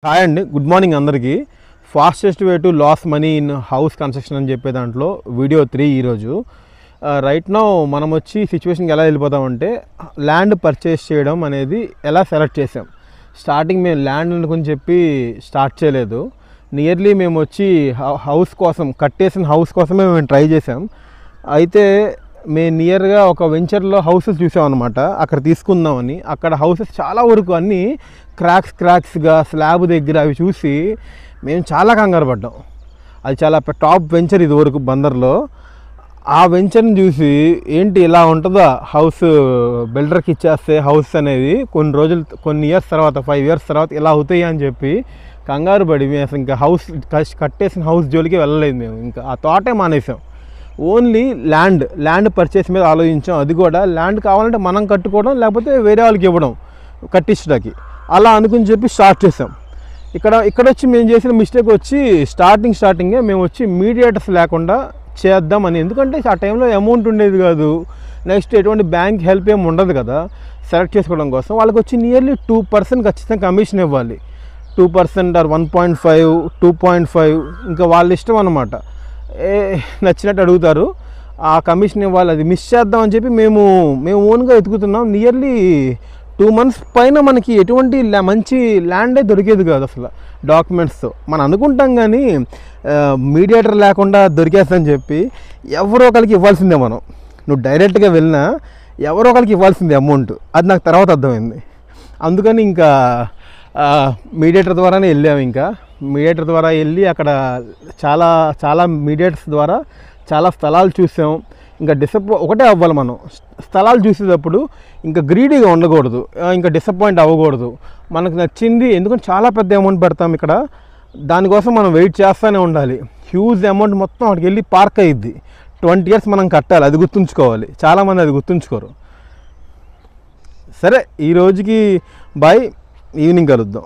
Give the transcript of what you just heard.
Hi అండి, good morning అందరికీ. Fastest way to loss money in house construction అని చెప్పే దాంట్లో వీడియో 3 ఈరోజు. రైట్ నౌ మనం వచ్చి సిచ్యువేషన్కి ఎలా వెళ్ళిపోతామంటే, ల్యాండ్ పర్చేస్ చేయడం అనేది ఎలా సెలెక్ట్ చేసాం. స్టార్టింగ్ మేము ల్యాండ్ అనుకుని చెప్పి స్టార్ట్ చేయలేదు. నియర్లీ మేము వచ్చి హౌస్ కోసం, కట్టేసిన హౌస్ కోసమే మేము ట్రై చేసాం. అయితే మేము నియర్గా ఒక వెంచర్లో హౌసెస్ చూసామన్నమాట. అక్కడ తీసుకుందామని. అక్కడ హౌసెస్ చాలా వరకు అన్నీ క్రాక్స్గా స్లాబ్ దగ్గర అవి చూసి మేము చాలా కంగారు పడ్డాం. అది చాలా టాప్ వెంచర్ ఇది వరకు బందర్లో. ఆ వెంచర్ని చూసి ఏంటి ఇలా ఉంటుందా హౌస్, బిల్డర్కి ఇచ్చేస్తే హౌస్ అనేది కొన్ని ఇయర్స్ తర్వాత 5 ఇయర్స్ తర్వాత ఇలా అవుతాయి అని చెప్పి కంగారు పడి మేము అసలు ఇంకా హౌస్ కట్టేసిన హౌస్ జోలికి వెళ్ళలేదు. మేము ఇంకా ఆ థాటే మానేసాం. ఓన్లీ ల్యాండ్ పర్చేస్ మీద ఆలోచించాం. అది కూడా ల్యాండ్ కావాలంటే మనం కట్టుకోవడం, లేకపోతే వేరే వాళ్ళకి ఇవ్వడం కట్టించడానికి, అలా అనుకుని చెప్పి స్టార్ట్ చేసాం. ఇక్కడ వచ్చి మేము చేసిన మిస్టేక్ వచ్చి స్టార్టింగే మేము వచ్చి మీడియేటర్స్ లేకుండా చేద్దామని. ఎందుకంటే ఆ టైంలో అమౌంట్ ఉండేది కాదు, నెక్స్ట్ ఎటువంటి బ్యాంక్ హెల్ప్ ఏమి ఉండదు కదా సెలెక్ట్ చేసుకోవడం కోసం. వాళ్ళకి వచ్చి నియర్లీ 2% ఖచ్చితంగా కమిషన్ ఇవ్వాలి. 2% ఆర్ 1.5, 2.5 ఇంకా వాళ్ళ ఇష్టం అన్నమాట. నచ్చినట్టు అడుగుతారు, ఆ కమిషన్ ఇవ్వాలి. అది మిస్ చేద్దామని చెప్పి మేము ఓన్గా ఎతుకుతున్నాం. నియర్లీ 2 months పైన మనకి ఎటువంటి మంచి ల్యాండే దొరికేది కాదు అసలు డాక్యుమెంట్స్తో. మనం అనుకుంటాం కానీ మీడియేటర్ లేకుండా దొరికేస్తుందని చెప్పి ఎవరో ఒకరికి ఇవ్వాల్సిందే. నువ్వు డైరెక్ట్గా వెళ్ళినా ఎవరో ఒకరికి ఇవ్వాల్సిందే అమౌంట్. అది నాకు తర్వాత అర్థమైంది. అందుకని ఇంకా మీడియేటర్ ద్వారానే వెళ్ళాము. ఇంకా మీడియేటర్ ద్వారా వెళ్ళి అక్కడ చాలా మీడియేటర్స్ ద్వారా చాలా స్థలాలు చూసాం. ఇంకా ఒకటే అవ్వాలి మనం స్థలాలు చూసేటప్పుడు. ఇంకా గ్రీడీగా ఉండకూడదు, ఇంకా డిసప్పాయింట్ అవ్వకూడదు. మనకు నచ్చింది, ఎందుకంటే చాలా పెద్ద అమౌంట్ పెడతాం ఇక్కడ, దానికోసం మనం వెయిట్ చేస్తూనే ఉండాలి. హ్యూజ్ అమౌంట్ మొత్తం అక్కడికి వెళ్ళి పార్క్ అయ్యిద్ది. 20 years మనం కట్టాలి, అది గుర్తుంచుకోవాలి. చాలామంది అది గుర్తుంచుకోరు. సరే, ఈ రోజుకి బాయ్, ఈవినింగ్ కలుద్దాం.